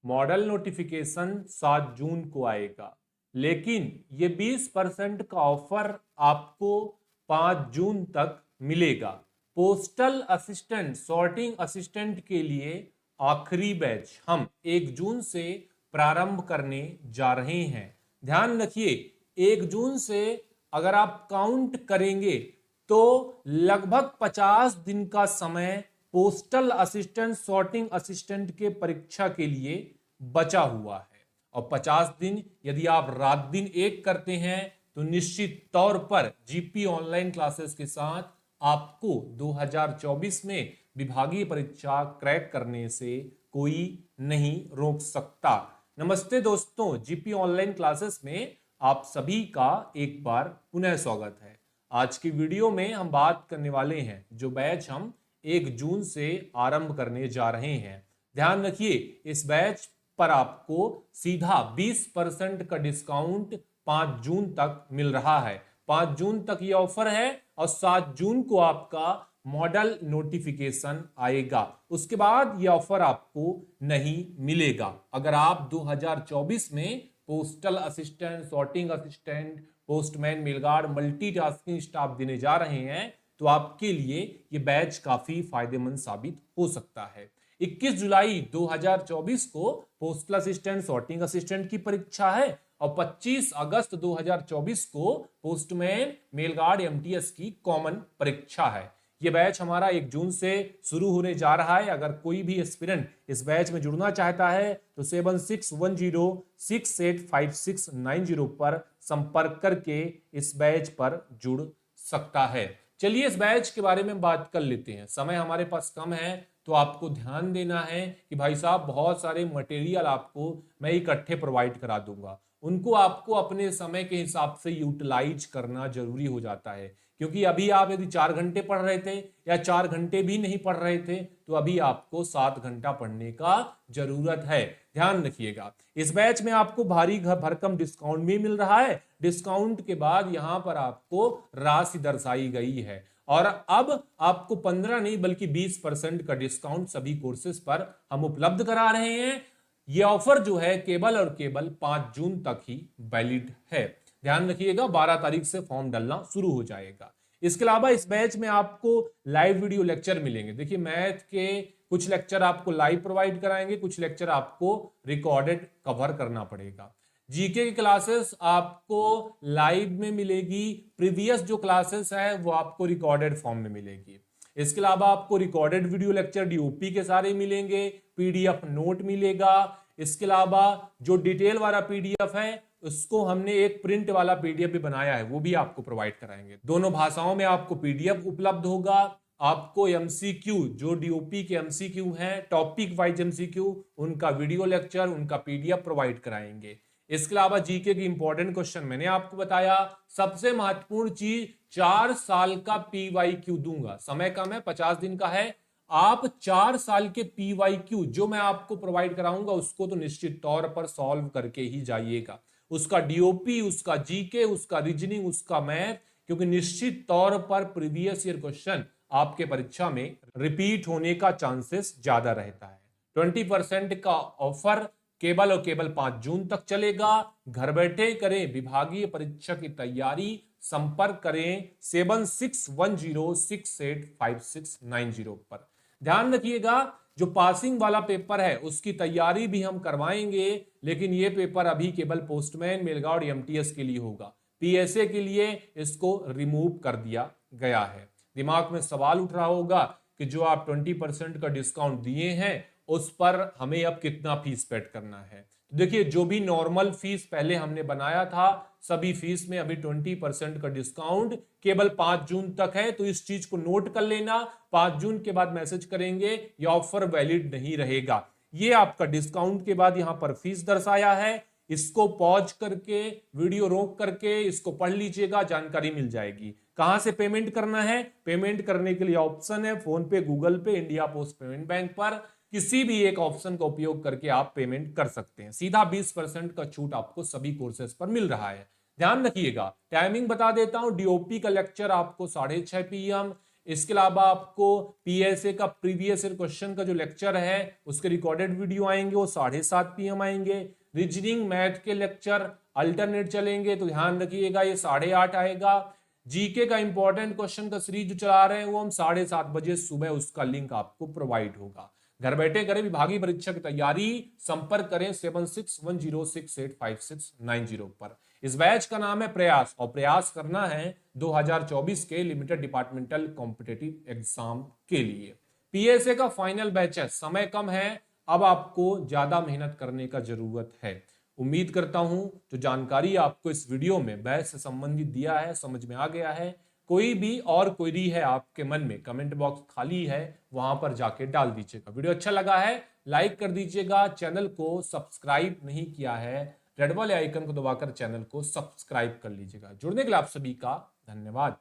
Model notification 7 जून को आएगा, लेकिन ये 20% का ऑफर आपको 5 जून तक मिलेगा। पोस्टल असिस्टेंट, सॉर्टिंग असिस्टेंट के लिए आखिरी बैच हम 1 जून से प्रारंभ करने जा रहे हैं। ध्यान रखिए, 1 जून से अगर आप काउंट करेंगे तो लगभग 50 दिन का समय पोस्टल असिस्टेंट, सॉर्टिंग असिस्टेंट के परीक्षा के लिए बचा हुआ है। और 50 दिन यदि आप रात दिन एक करते हैं तो निश्चित तौर पर जीपी ऑनलाइन क्लासेस के साथ आपको 2024 में विभागीय परीक्षा क्रैक करने से कोई नहीं रोक सकता। नमस्ते दोस्तों, जीपी ऑनलाइन क्लासेस में आप सभी का एक बार पुनः स्वागत है। आज की वीडियो में हम बात करने वाले हैं जो बैच हम 1 जून से आरंभ करने जा रहे हैं। ध्यान रखिए, इस बैच पर आपको सीधा 20% का डिस्काउंट 5 जून तक मिल रहा है। 5 जून तक ये ऑफर है और 7 जून को आपका मॉडल नोटिफिकेशन आएगा। उसके बाद ये ऑफर आपको नहीं मिलेगा। अगर आप 2024 में postal assistant, sorting assistant, postman, mail guard, multitasking staff देने जा रहे हैं तो आपके लिए ये बैच काफी फायदेमंद साबित हो सकता है। 21 जुलाई 2024 को पोस्टल असिस्टेंट, सॉर्टिंग असिस्टेंट की परीक्षा है और 25 अगस्त 2024 को पोस्टमैन, मेलगार्ड, एमटीएस की कॉमन परीक्षा है। ये बैच हमारा 1 जून से शुरू होने जा रहा है। अगर कोई भी एस्पिरेंट इस बैच में जुड़ना चाहता है तो 7610685690 पर संपर्क करके इस बैच पर जुड़ सकता है। चलिए इस बैच के बारे में बात कर लेते हैं। समय हमारे पास कम है तो आपको ध्यान देना है कि भाई साहब बहुत सारे मटेरियल आपको मैं इकट्ठे प्रोवाइड करा दूंगा, उनको आपको अपने समय के हिसाब से यूटिलाइज करना जरूरी हो जाता है। क्योंकि अभी आप यदि 4 घंटे पढ़ रहे थे या 4 घंटे भी नहीं पढ़ रहे थे तो अभी आपको 7 घंटा पढ़ने का जरूरत है। ध्यान रखिएगा, इस बैच में आपको भारी भरकम डिस्काउंट भी मिल रहा है। डिस्काउंट के बाद यहां पर आपको राशि दर्शाई गई है और अब आपको 15 नहीं बल्कि 20% का डिस्काउंट सभी कोर्सेज पर हम उपलब्ध करा रहे हैं। यह ऑफर जो है केवल और केवल 5 जून तक ही वैलिड है। ध्यान रखिएगा, 12 तारीख से फॉर्म डालना शुरू हो जाएगा। इसके अलावा इस बैच में आपको लाइव वीडियो लेक्चर मिलेंगे। देखिए, मैथ के कुछ लेक्चर आपको लाइव प्रोवाइड कराएंगे, कुछ लेक्चर आपको रिकॉर्डेड कवर करना पड़ेगा। जीके की क्लासेस आपको लाइव में मिलेगी, प्रीवियस जो क्लासेस है वो आपको रिकॉर्डेड फॉर्म में मिलेगी। इसके अलावा आपको रिकॉर्डेड वीडियो लेक्चर डीओपी के सारे मिलेंगे, पीडीएफ नोट मिलेगा। इसके अलावा जो डिटेल वाला पीडीएफ है उसको हमने एक प्रिंट वाला पीडीएफ भी बनाया है, वो भी आपको प्रोवाइड कराएंगे। दोनों भाषाओं में आपको पीडीएफ उपलब्ध होगा। आपको एमसीक्यू, जो डीओपी के एमसीक्यू हैं, टॉपिक वाइज एमसीक्यू, उनका वीडियो लेक्चर, उनका पीडीएफ प्रोवाइड कराएंगे। इसके अलावा जीके की इंपॉर्टेंट क्वेश्चन मैंने आपको बताया। सबसे महत्वपूर्ण चीज, 4 साल का पीवाईक्यू दूंगा। समय कम है, 50 दिन का है। आप 4 साल के पीवाईक्यू जो मैं आपको प्रोवाइड कराऊंगा उसको तो निश्चित तौर पर सॉल्व करके ही जाइएगा। उसका डीओपी, उसका जीके, उसका रीजनिंग, उसका मैथ, क्योंकि निश्चित तौर पर प्रीवियस ईयर क्वेश्चन आपके परीक्षा में रिपीट होने का चांसेस ज्यादा रहता है। 20% का ऑफर केवल और केवल 5 जून तक चलेगा। घर बैठे करें विभागीय परीक्षा की तैयारी, संपर्क करें 7610685690 पर। ध्यान रखिएगा, जो पासिंग वाला पेपर है उसकी तैयारी भी हम करवाएंगे, लेकिन ये पेपर अभी केवल पोस्टमैन, मेलगार्ड, एमटीएस के लिए होगा। पीएसए के लिए इसको रिमूव कर दिया गया है। दिमाग में सवाल उठ रहा होगा कि जो आप 20% का डिस्काउंट दिए हैं उस पर हमें अब कितना फीस पेड करना है। तो देखिए, जो भी नॉर्मल फीस पहले हमने बनाया था सभी फीस में अभी 20% का डिस्काउंट केवल 5 जून तक है। तो इस चीज को नोट कर लेना, 5 जून के बाद मैसेज करेंगे ये ऑफर वैलिड नहीं रहेगा। ये आपका डिस्काउंट के बाद यहां पर फीस दर्शाया है, इसको पॉज करके, वीडियो रोक करके इसको पढ़ लीजिएगा, जानकारी मिल जाएगी। कहां से पेमेंट करना है? पेमेंट करने के लिए ऑप्शन है फोन पे, गूगल पे, इंडिया पोस्ट पेमेंट बैंक पर। किसी भी एक ऑप्शन का उपयोग करके आप पेमेंट कर सकते हैं। सीधा 20% का छूट आपको सभी कोर्सेज पर मिल रहा है। ध्यान रखिएगा, टाइमिंग बता देता हूं। डीओपी का लेक्चर आपको 6:30 PM, इसके अलावा आपको पीएसए का प्रीवियस ईयर क्वेश्चन का जो लेक्चर है उसके रिकॉर्डेड वीडियो आएंगे, वो 7:30 PM आएंगे। रीजनिंग मैथ के लेक्चर अल्टरनेट चलेंगे, तो ध्यान रखिएगा ये 8:30 आएगा। जीके का इंपॉर्टेंट क्वेश्चन का सीरीज जो चला रहे हैं वो हम 7:30 बजे सुबह, उसका लिंक आपको प्रोवाइड होगा। घर बैठे करें विभागीय परीक्षा की तैयारी, संपर्क करें 7610685690 पर। इस बैच का नाम है प्रयास, और प्रयास करना है 2024 के लिमिटेड डिपार्टमेंटल कॉम्पिटिटिव एग्जाम के लिए। पीएसए का फाइनल बैच है, समय कम है, अब आपको ज्यादा मेहनत करने का जरूरत है। उम्मीद करता हूं जो जानकारी आपको इस वीडियो में बैच से संबंधित दिया है समझ में आ गया है। कोई भी और क्वेरी है आपके मन में, कमेंट बॉक्स खाली है, वहां पर जाके डाल दीजिएगा। वीडियो अच्छा लगा है लाइक कर दीजिएगा, चैनल को सब्सक्राइब नहीं किया है रेड वाले आइकन को दबाकर चैनल को सब्सक्राइब कर लीजिएगा। जुड़ने के लिए आप सभी का धन्यवाद।